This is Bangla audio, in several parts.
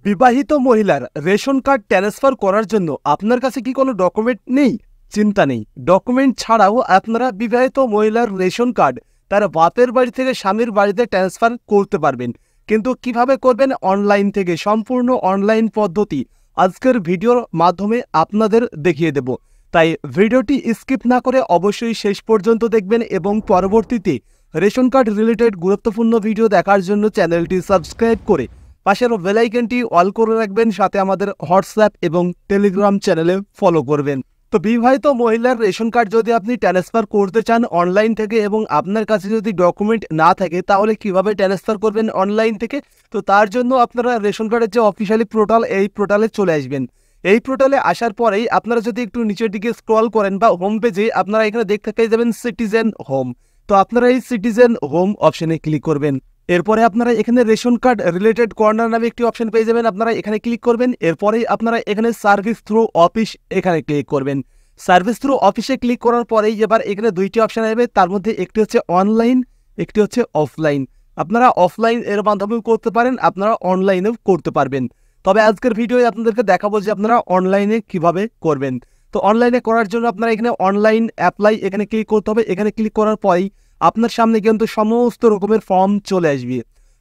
বিবাহিত মহিলার রেশন কার্ড ট্রান্সফার করার জন্য আপনার কাছে কি কোনো ডকুমেন্ট নেই? চিন্তা নেই। ডকুমেন্ট ছাড়াও আপনারা বিবাহিত মহিলার রেশন কার্ড তার বাপের বাড়ি থেকে স্বামীর বাড়িতে ট্রান্সফার করতে পারবেন। কিন্তু কিভাবে করবেন? অনলাইন থেকে, সম্পূর্ণ অনলাইন পদ্ধতি আজকের ভিডিওর মাধ্যমে আপনাদের দেখিয়ে দেব। তাই ভিডিওটি স্কিপ না করে অবশ্যই শেষ পর্যন্ত দেখবেন এবং পরবর্তীতে রেশন কার্ড রিলেটেড গুরুত্বপূর্ণ ভিডিও দেখার জন্য চ্যানেলটি সাবস্ক্রাইব করে পাশের বেল আইকনটি অল করে রাখবেন, সাথে আমাদের হোয়াটসঅ্যাপ এবং টেলিগ্রাম চ্যানেলে ফলো করবেন। তো বিবাহিত মহিলার রেশন কার্ড যদি আপনি ট্রান্সফার করতে চান অনলাইন থেকে এবং আপনার কাছে যদি ডকুমেন্ট না থাকে, তাহলে কিভাবে ট্রান্সফার করবেন অনলাইন থেকে? তো তার জন্য আপনারা রেশন কার্ডের যে অফিসিয়ালি পোর্টাল, এই পোর্টালে চলে আসবেন। এই পোর্টালে আসার পরেই আপনারা যদি একটু নিচের দিকে স্ক্রল করেন বা হোম পেজে, আপনারা এখানে দেখতে পেয়ে যাবেন সিটিজেন হোম। তো আপনারা এই সিটিজেন হোম অপশনে ক্লিক করবেন। এরপরে আপনারা এখানে রেশন কার্ড রিলেটেড কর্নার নামে একটি অপশন পেয়ে যাবেন, আপনারা এখানে ক্লিক করবেন। এরপরেই আপনারা এখানে সার্ভিস থ্রু অফিস এখানে ক্লিক করবেন। সার্ভিস থ্রু অফিসে ক্লিক করার পরেই এবার এখানে দুইটি অপশন আসবে, তার মধ্যে একটি হচ্ছে অনলাইন, একটি হচ্ছে অফলাইন। আপনারা অফলাইন এর মাধ্যমেও করতে পারেন, আপনারা অনলাইনেও করতে পারবেন। তবে আজকের ভিডিওয়ে আপনাদেরকে দেখাবো যে আপনারা অনলাইনে কিভাবে করবেন। তো অনলাইনে করার জন্য আপনারা এখানে অনলাইন অ্যাপ্লাই এখানে ক্লিক করতে হবে। এখানে ক্লিক করার পরেই আপনার সামনে কিন্তু সমস্ত রকমের ফর্ম চলে আসবে।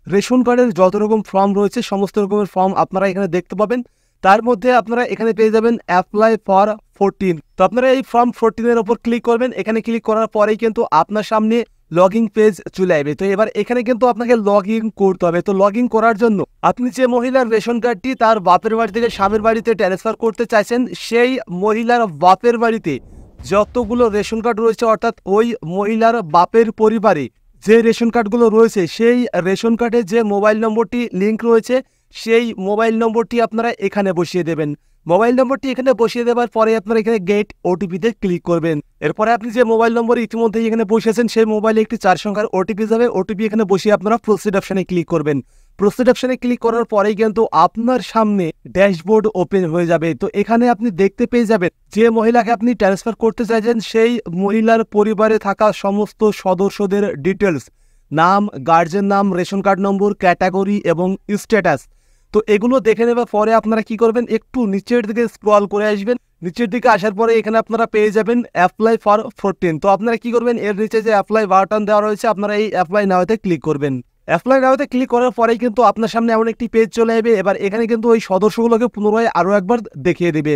রেশন কার্ডের যত রকম ফর্ম রয়েছে সমস্ত রকমের ফর্ম আপনারা এখানে দেখতে পাবেন। তার মধ্যে আপনারা এখানে পেয়ে যাবেন অ্যাপ্লাই ফর 14। তো আপনারা এই ফর্ম 14 এর ওপর ক্লিক করবেন। এখানে ক্লিক করার পরেই কিন্তু আপনার সামনে লগইন পেজ চলে আসবে। তো এবার এখানে কিন্তু আপনাকে লগ ইন করতে হবে। তো লগ ইন করার জন্য আপনি যে মহিলার রেশন কার্ডটি তার বাপের বাড়ি থেকে স্বামীর বাড়িতে ট্রান্সফার করতে চাইছেন, সেই মহিলার বাপের বাড়িতে যতগুলো রেশন কার্ড রয়েছে, অর্থাৎ ওই মহিলার বাপের পরিবারে যে রেশন কার্ডগুলো রয়েছে, সেই রেশন কার্ডে যে মোবাইল নম্বরটি লিঙ্ক রয়েছে, সেই মোবাইল নম্বরটি আপনারা এখানে বসিয়ে দেবেন। মোবাইল নম্বরটি এখানে বসিয়ে দেওয়ার পরে আপনারা এখানে গেট ওটিপিতে ক্লিক করবেন। এরপরে আপনি যে মোবাইল নম্বর ইতিমধ্যে এখানে বসিয়েছেন, সেই মোবাইলে একটি 4 সংখ্যার ওটিপি যাবে। ওটিপি এখানে বসিয়ে আপনারা প্রসিড অপশনে ক্লিক করবেন। প্রসিড অপশনে ক্লিক করার পরেই কিন্তু আপনার সামনে ড্যাশবোর্ড ওপেন হয়ে যাবে। তো এখানে আপনি দেখতে পেয়ে যাবেন যে মহিলাকে আপনি ট্রান্সফার করতে চাইছেন, সেই মহিলার পরিবারে থাকা সমস্ত সদস্যদের ডিটেলস, নাম, গার্জেন নাম, রেশন কার্ড নম্বর, ক্যাটাগরি এবং স্ট্যাটাস। তো এগুলো দেখে নেবার পরে আপনারা কি করবেন? একটু নিচের দিকে স্ক্রল করে আসবেন। নিচের দিকে আসার পরে এখানে আপনারা পেয়ে যাবেন অ্যাপ্লাই ফর 14। তো আপনারা কি করবেন? এর নিচে যে অ্যাপ্লাই বাটন দেওয়া রয়েছে, আপনারা এই অ্যাপ্লাই নাওতে ক্লিক করবেন। অ্যাপ্লাই নাওতে ক্লিক করার পরেই কিন্তু আপনার সামনে এমন একটি পেজ চলে আসবে। এবার এখানে কিন্তু ওই সদস্যগুলোকে পুনরায় আরও একবার দেখিয়ে দেবে।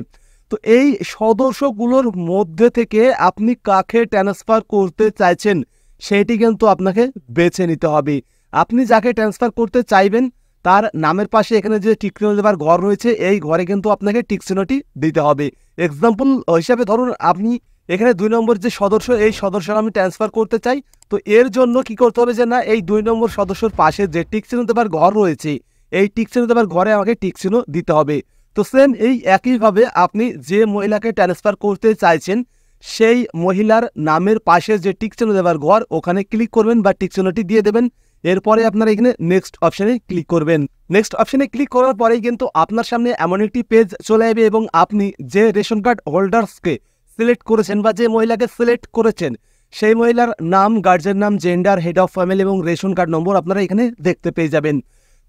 তো এই সদস্যগুলোর মধ্যে থেকে আপনি কাকে ট্রান্সফার করতে চাইছেন সেটি কিন্তু আপনাকে বেছে নিতে হবে। আপনি যাকে ট্রান্সফার করতে চাইবেন তার নামের পাশে এখানে যে টিকচিহ্ন দেওয়ার ঘর রয়েছে, এই ঘরে কিন্তু আপনাকে টিকচিহ্নটি দিতে হবে। এক্সাম্পল হিসাবে ধরুন আপনি এখানে 2 নম্বর যে সদস্য, এই সদস্যরা আমি ট্রান্সফার করতে চাই। তো এর জন্য কি করতে হবে যে না, এই 2 নম্বর সদস্যর পাশে যে টিকচিহ্ন দেওয়ার ঘর রয়েছে, এই টিকচিহ্ন দেওয়ার ঘরে আমাকে টিকচিহ্ন দিতে হবে। তো সেম এই একইভাবে আপনি যে মহিলাকে ট্রান্সফার করতে চাইছেন, সেই মহিলার নামের পাশে যে টিকচিহ্ন দেওয়ার ঘর, ওখানে ক্লিক করবেন বা টিকচিহ্নটি দিয়ে দেবেন। এরপরে আপনারা এখানে নেক্সট অপশনে ক্লিক করবেন। নেক্সট অপশনে ক্লিক করার পরেই কিন্তু আপনার সামনে এমন একটি পেজ চলে আসবে এবং আপনি যে রেশন কার্ড হোল্ডার্সকে সিলেক্ট করেছেন বা যে মহিলাকে সিলেক্ট করেছেন, সেই মহিলার নাম, গার্জেন নাম, জেন্ডার, হেড অফ ফ্যামিলি এবং রেশন কার্ড নম্বর আপনারা এখানে দেখতে পেয়ে যাবেন।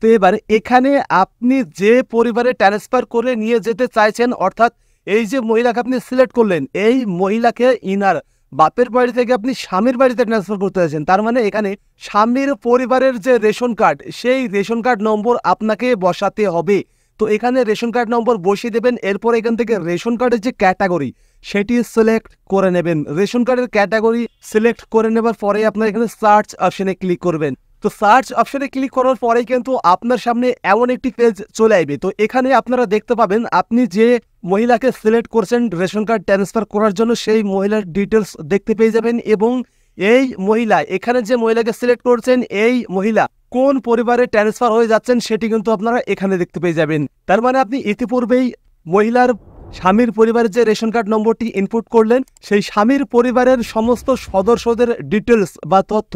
তো এবার এখানে আপনি যে পরিবারে ট্রান্সফার করে নিয়ে যেতে চাইছেন, অর্থাৎ এই যে মহিলাকে আপনি সিলেক্ট করলেন, এই মহিলাকে ইনার বাপের বাড়ি থেকে আপনি স্বামীর বাড়িতে ট্রান্সফার করতে চাইছেন। তার মানে এখানে স্বামীর পরিবারের যে রেশন কার্ড, সেই রেশন কার্ড নম্বর আপনাকে বসাতে হবে। তো এখানে রেশন কার্ড নম্বর বসিয়ে দেবেন। এরপর এখান থেকে রেশন কার্ডের যে ক্যাটাগরি, সেটি সিলেক্ট করে নেবেন। রেশন কার্ডের ক্যাটাগরি সিলেক্ট করে নেবার পরে আপনার এখানে সার্চ অপশনে ক্লিক করবেন। তো সার্চ অপশনে ক্লিক করার পরেই কিন্তু আপনার সামনে এমন একটি পেজ চলে আসবে। তো এখানে আপনারা দেখতে পাবেন আপনি যে মহিলাকে সিলেক্ট করছেন রেশন কার্ড ট্রান্সফার করার জন্য, সেই মহিলার ডিটেলস দেখতে পেয়ে যাবেন এবং এই মহিলা, এখানে যে মহিলাকে সিলেক্ট করছেন, এই মহিলা কোন পরিবারে ট্রান্সফার হয়ে যাচ্ছেন সেটি কিন্তু আপনারা এখানে দেখতে পেয়ে যাবেন। তার মানে আপনি ইতিপূর্বেই মহিলার স্বামীর পরিবারের যে রেশন কার্ড নম্বরটি ইনপুট করলেন, সেই স্বামীর পরিবারের সমস্ত সদস্যদের ডিটেলস বা তথ্য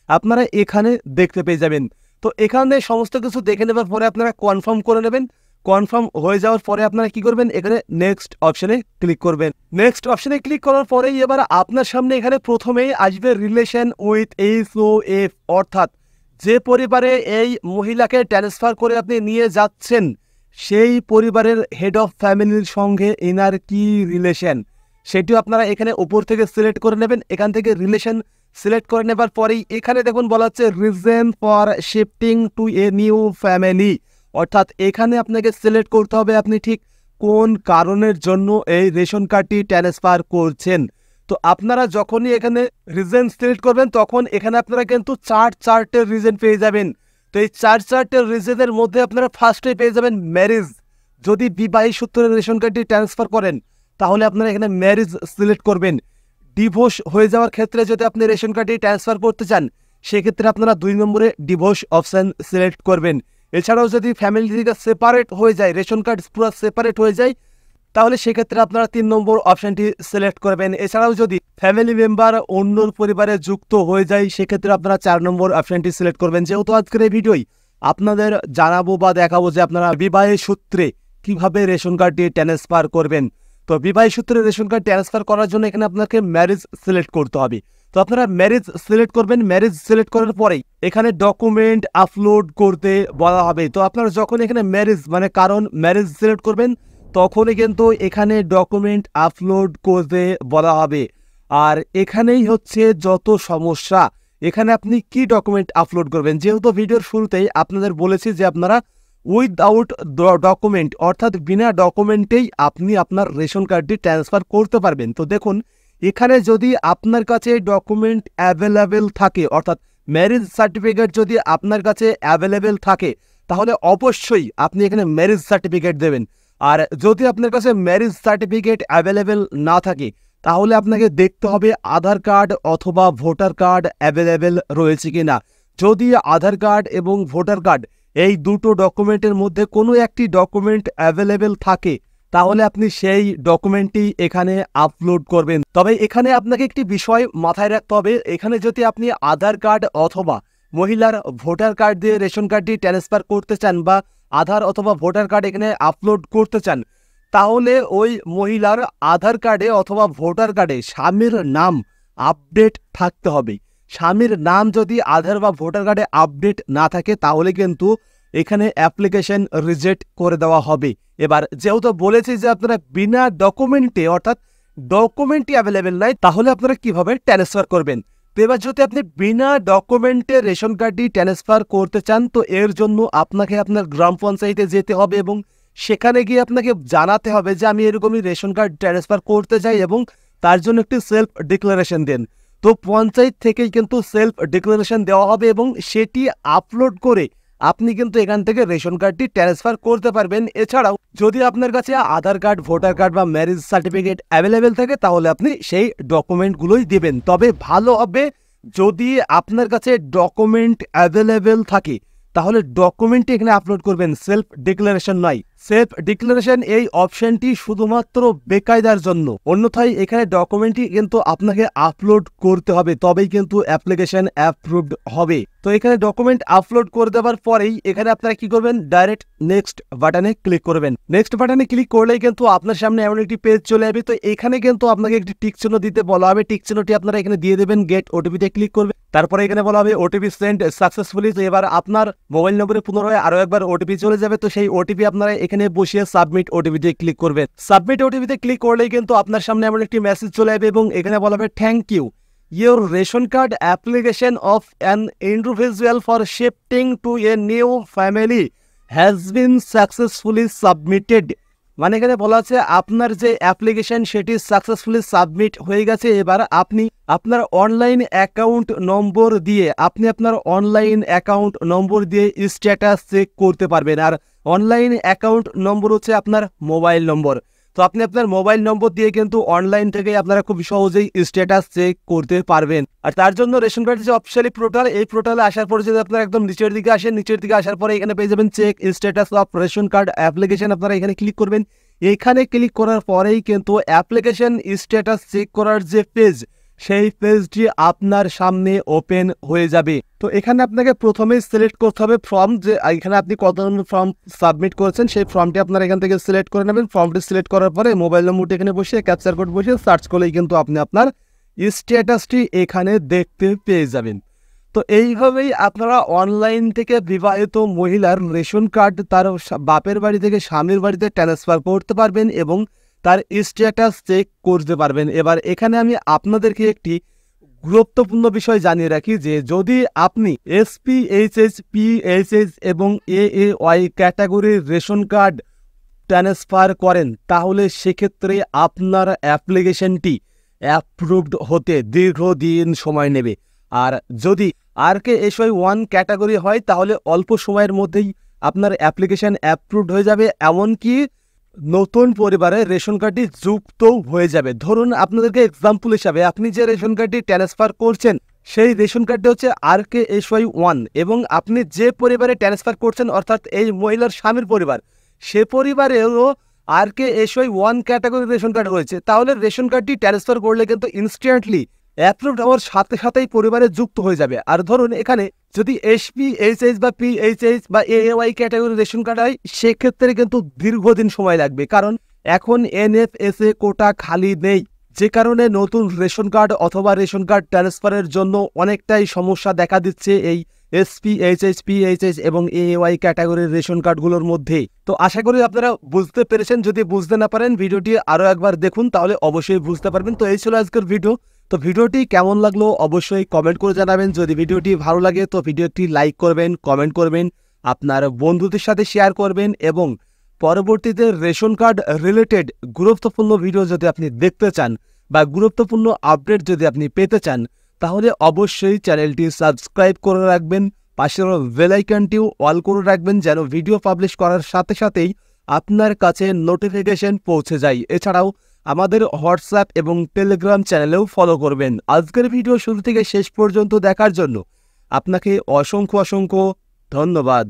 আপনারা এখানে দেখতে পেয়ে যাবেন। তো এখানে সমস্ত কিছু দেখে নেবার পরে আপনারা কনফার্ম করে নেবেন। কনফার্ম হয়ে যাওয়ার পরে আপনারা কি করবেন? এখানে নেক্সট অপশনে ক্লিক করবেন। নেক্সট অপশনে ক্লিক করার পরেই এবার আপনার সামনে এখানে প্রথমেই আসবে রিলেশন উইথ HOF, অর্থাৎ যে পরিবারে এই মহিলাকে ট্রান্সফার করে আপনি নিয়ে যাচ্ছেন, সেই পরিবারের হেড অফ ফ্যামিলির সঙ্গে এনার কি রিলেশন, সেটিও আপনারা এখানে উপর থেকে সিলেক্ট করে নেবেন। এখান থেকে রিলেশন সিলেক্ট করে নেবার পরেই এখানে দেখুন বলা হচ্ছে reason for shifting to a new family, অর্থাৎ এখানে আপনাকে সিলেক্ট করতে হবে আপনি ঠিক কোন কারণের জন্য এই রেশন কার্ডটি ট্রান্সফার করছেন। তো আপনারা যখনই এখানে রিজন সিলেক্ট করবেন তখন এখানে আপনারা কিন্তু চারটে রিজন পেয়ে যাবেন। তো এই চারটে রিজনের মধ্যে আপনারা ফার্স্টে পেয়ে যাবেন ম্যারেজ। যদি বিবাহিত সূত্রে রেশন কার্ডটি ট্রান্সফার করেন তাহলে আপনারা এখানে ম্যারেজ সিলেক্ট করবেন। ডিভোর্স হয়ে যাওয়ার ক্ষেত্রে যদি আপনি রেশন কার্ডটি ট্রান্সফার করতে চান সেক্ষেত্রে আপনারা 2 নম্বরে ডিভোর্স অপশান সিলেক্ট করবেন। এছাড়াও যদি ফ্যামিলি থেকে সেপারেট হয়ে যায়, রেশন কার্ড পুরো সেপারেট হয়ে যায়, তাহলে সেক্ষেত্রে আপনারা 3 নম্বর অপশানটি সিলেক্ট করবেন। এছাড়াও যদি ফ্যামিলি মেম্বার অন্য পরিবারে যুক্ত হয়ে যায় সেক্ষেত্রে আপনারা 4 নম্বর অপশানটি সিলেক্ট করবেন। যেহেতু আজকের এই ভিডিওই আপনাদের জানাবো বা দেখাবো যে আপনারা বিবাহের সূত্রে কিভাবে রেশন কার্ডটি ট্রান্সফার করবেন। তো বিবাহিত সূত্রে রেশন কার্ড ট্রান্সফার করার জন্য এখানে আপনাকে ম্যারেজ সিলেক্ট করতে হবে। তো আপনারা ম্যারেজ সিলেক্ট করবেন। ম্যারেজ সিলেক্ট করার পরেই এখানে ডকুমেন্ট আপলোড করতে বলা হবে। তো আপনারা যখন এখানে ম্যারেজ কারণ ম্যারেজ সিলেক্ট করবেন তখনই কিন্তু এখানে ডকুমেন্ট আপলোড করতে বলা হবে। আর এখানেই হচ্ছে যত সমস্যা, এখানে আপনি কি ডকুমেন্ট আপলোড করবেন। যেহেতু ভিডিওর শুরুতেই আপনাদের বলেছি যে আপনারা উইদাউট ডকুমেন্ট অর্থাৎ বিনা ডকুমেন্টেই আপনি আপনার রেশন কার্ডটি ট্রান্সফার করতে পারবেন। তো দেখুন এখানে যদি আপনার কাছে ডকুমেন্ট অ্যাভেলেবেল থাকে, অর্থাৎ ম্যারেজ সার্টিফিকেট যদি আপনার কাছে অ্যাভেলেবেল থাকে তাহলে অবশ্যই আপনি এখানে ম্যারেজ সার্টিফিকেট দেবেন। আর যদি আপনার কাছে ম্যারেজ সার্টিফিকেট অ্যাভেলেবেল না থাকে তাহলে আপনাকে দেখতে হবে আধার কার্ড অথবা ভোটার কার্ড অ্যাভেলেবেল রয়েছে কিনা। যদি আধার কার্ড এবং ভোটার কার্ড এই দুটো ডকুমেন্টের মধ্যে কোনো একটি ডকুমেন্ট অ্যাভেলেবেল থাকে তাহলে আপনি সেই ডকুমেন্টটি এখানে আপলোড করবেন। তবে এখানে আপনাকে একটি বিষয় মাথায় রাখতে হবে, এখানে যদি আপনি আধার কার্ড অথবা মহিলার ভোটার কার্ড দিয়ে রেশন কার্ডটি ট্রান্সফার করতে চান বা আধার অথবা ভোটার কার্ড এখানে আপলোড করতে চান তাহলে ওই মহিলার আধার কার্ডে অথবা ভোটার কার্ডে স্বামীর নাম আপডেট থাকতে হবে। স্বামীর নাম যদি আধার বা ভোটার কার্ডে আপডেট না থাকে তাহলে কিন্তু এখানে অ্যাপ্লিকেশন রিজেক্ট করে দেওয়া হবে। এবার যেহেতু বলেছি যে আপনারা বিনা ডকুমেন্টে অর্থাৎ ডকুমেন্টই অ্যাভেলেবেল নাই তাহলে আপনারা কিভাবে ট্রান্সফার করবেন। তো এবার যদি আপনি বিনা ডকুমেন্টে রেশন কার্ডটি ট্রান্সফার করতে চান তো এর জন্য আপনাকে আপনার গ্রাম পঞ্চায়েতে যেতে হবে এবং সেখানে গিয়ে আপনাকে জানাতে হবে যে আমি এরকমই রেশন কার্ড ট্রান্সফার করতে চাই এবং তার জন্য একটি সেলফ ডিক্লারেশন দেন। তো পঞ্চায়েত থেকেই কিন্তু সেলফ ডিক্লারেশন দেওয়া হবে এবং সেটি আপলোড করে আপনি কিন্তু এখান থেকে রেশন কার্ডটি ট্রান্সফার করতে পারবেন। এছাড়াও যদি আপনার কাছে আধার কার্ড ভোটার কার্ড বা ম্যারেজ সার্টিফিকেট অ্যাভেলেবেল থাকে তাহলে আপনি সেই ডকুমেন্টগুলোই দেবেন। তবে ভালো হবে যদি আপনার কাছে ডকুমেন্ট অ্যাভেলেবেল থাকে তাহলে ডকুমেন্টটি এখানে আপলোড করবেন, সেলফ ডিক্লারেশন নয়। সেলফ ডিক্লারেশন এই অপশনটি শুধুমাত্র বেকায়দার জন্য, অন্যথায় এখানে ডকুমেন্টটি কিন্তু আপনাকে আপলোড করতে হবে তবেই কিন্তু অ্যাপ্লিকেশন অ্যাপ্রুভড হবে। তো এখানে ডকুমেন্ট আপলোড করে দেওয়ার পরেই এখানে আপনারা কি করবেন, ডাইরেক্ট নেক্সট বাটনে ক্লিক করবেন। নেক্সট বাটনে ক্লিক করলেই কিন্তু আপনার সামনে এমন একটি পেজ চলে যাবে। তো এখানে কিন্তু আপনাকে একটি টিক চিহ্ন দিতে বলা হবে, টিক চিহ্নটি আপনারা এখানে দিয়ে দেবেন, গেট ওটিপিতে ক্লিক করবেন। তারপরে এখানে বলা হবে ওটিপি সেন্ড সাকসেসফুলি। তো এবার আপনার মোবাইল নম্বরে পুনরায় আরো একবার ওটিপি চলে যাবে। তো সেই ওটিপি আপনারা এখানে বসিয়ে সাবমিট ওটিপিতে ক্লিক করবেন। সাবমিট ওটিপিতে ক্লিক করলেই কিন্তু আপনার সামনে এমন একটি মেসেজ চলে যাবে এবং এখানে বলা হবে thank you, your ration card application of an individual for shifting to a new family has been successfully submitted। মানে এখানে বলা আছে আপনার যে অ্যাপ্লিকেশন সেটি সাকসেসফুলি সাবমিট হয়ে গেছে। এবার আপনি আপনার অনলাইন অ্যাকাউন্ট নম্বর দিয়ে স্ট্যাটাস চেক করতে পারবেন। আর অনলাইন অ্যাকাউন্ট নম্বর হচ্ছে আপনার মোবাইল নম্বর। তো আপনি আপনার মোবাইল নম্বর দিয়ে কিন্তু অনলাইন থেকে আপনারা খুব সহজেই স্ট্যাটাস চেক করতে পারবেন। আর তার জন্য রেশন কার্ডের যে অফিসিয়ালি পোর্টাল, এই পোর্টালে আসার পরে যদি আপনারা একদম নিচের দিকে আসেন, নিচের দিকে আসার পরে এখানে পেয়ে যাবেন check status of ration card application. আপনারা এখানে ক্লিক করবেন। এখানে ক্লিক করার পরেই কিন্তু অ্যাপ্লিকেশন স্ট্যাটাস চেক করার যে পেজ সেই পেজটি আপনার সামনে ওপেন হয়ে যাবে। তো এখানে আপনাকে প্রথমেই সিলেক্ট করতে হবে ফর্ম, যে এখানে আপনি কত ধরনের ফর্ম সাবমিট করেছেন সেই ফর্মটি আপনারা এখান থেকে সিলেক্ট করে নেবেন। ফর্মটি সিলেক্ট করার পরে মোবাইল নম্বরটি এখানে বসিয়ে ক্যাপচার কোড বসিয়ে সার্চ করলেই কিন্তু আপনি আপনার স্ট্যাটাসটি এখানে দেখতে পেয়ে যাবেন। তো এইভাবেই আপনারা অনলাইন থেকে বিবাহিত মহিলার রেশন কার্ড তার বাপের বাড়ি থেকে স্বামীর বাড়িতে ট্রান্সফার করতে পারবেন এবং তার স্ট্যাটাস চেক করতে পারবেন। এবার এখানে আমি আপনাদেরকে একটি গুরুত্বপূর্ণ বিষয় জানিয়ে রাখি যে যদি আপনি এসপি, এইচএস, পিএইচএস এবং এএওয়াই ক্যাটাগরির রেশন কার্ড ট্রান্সফার করেন তাহলে সেক্ষেত্রে আপনার অ্যাপ্লিকেশনটি অ্যাপ্রুভড হতে দীর্ঘদিন সময় নেবে। আর যদি RKSY 1 ক্যাটাগরি হয় তাহলে অল্প সময়ের মধ্যেই আপনার অ্যাপ্লিকেশন অ্যাপ্রুভড হয়ে যাবে, এমনকি নতুন পরিবারে রেশন কার্ডটি যুক্তও হয়ে যাবে। ধরুন আপনাদেরকে এক্সাম্পল হিসাবে আপনি যে রেশন কার্ডটি ট্রান্সফার করছেন সেই রেশন কার্ডটি হচ্ছে RKSY 1 এবং আপনি যে পরিবারে ট্রান্সফার করছেন অর্থাৎ এই মহিলার স্বামীর পরিবার, সে পরিবারেও RKSY 1 ক্যাটাগরি রেশন কার্ড রয়েছে, তাহলে রেশন কার্ডটি ট্রান্সফার করলে কিন্তু ইনস্ট্যান্টলি অ্যাপ্রুভড হওয়ার সাথে সাথেই পরিবারে যুক্ত হয়ে যাবে। আর ধরুন এখানে যদি এসপি, এইচএস বা পিএইচএস বা এএওয়াই ক্যাটাগরি রেশন কার্ড হয় সেক্ষেত্রে কিন্তু দীর্ঘদিন সময় লাগবে, কারণ এখন NFSA কোটা খালি নেই, যে কারণে নতুন রেশন কার্ড অথবা রেশন কার্ড ট্রান্সফারের জন্য অনেকটাই সমস্যা দেখা দিচ্ছে এই এসপি, এইচএস, পিএইচএস এবং এএওয়াই ক্যাটাগরির রেশন কার্ডগুলোর মধ্যে। তো আশা করি আপনারা বুঝতে পেরেছেন। যদি বুঝতে না পারেন ভিডিওটি আরও একবার দেখুন, তাহলে অবশ্যই বুঝতে পারবেন। তো এই ছিল আজকের ভিডিও। তো ভিডিওটি কেমন লাগলো অবশ্যই কমেন্ট করে জানাবেন। যদি ভিডিওটি ভালো লাগে তো ভিডিওটি লাইক করবেন, কমেন্ট করবেন, আপনার বন্ধুদের সাথে শেয়ার করবেন এবং পরবর্তীতে রেশন কার্ড রিলেটেড গুরুত্বপূর্ণ ভিডিও যদি আপনি দেখতে চান বা গুরুত্বপূর্ণ আপডেট যদি আপনি পেতে চান তাহলে অবশ্যই চ্যানেলটি সাবস্ক্রাইব করে রাখবেন, পাশের বেল আইকনটিও অল করে রাখবেন যেন ভিডিও পাবলিশ করার সাথে সাথেই আপনার কাছে নোটিফিকেশন পৌঁছে যায়। এছাড়াও আমাদের হোয়াটসঅ্যাপ এবং টেলিগ্রাম চ্যানেলেও ফলো করবেন। আজকের ভিডিও শুরু থেকে শেষ পর্যন্ত দেখার জন্য আপনাকে অসংখ্য ধন্যবাদ।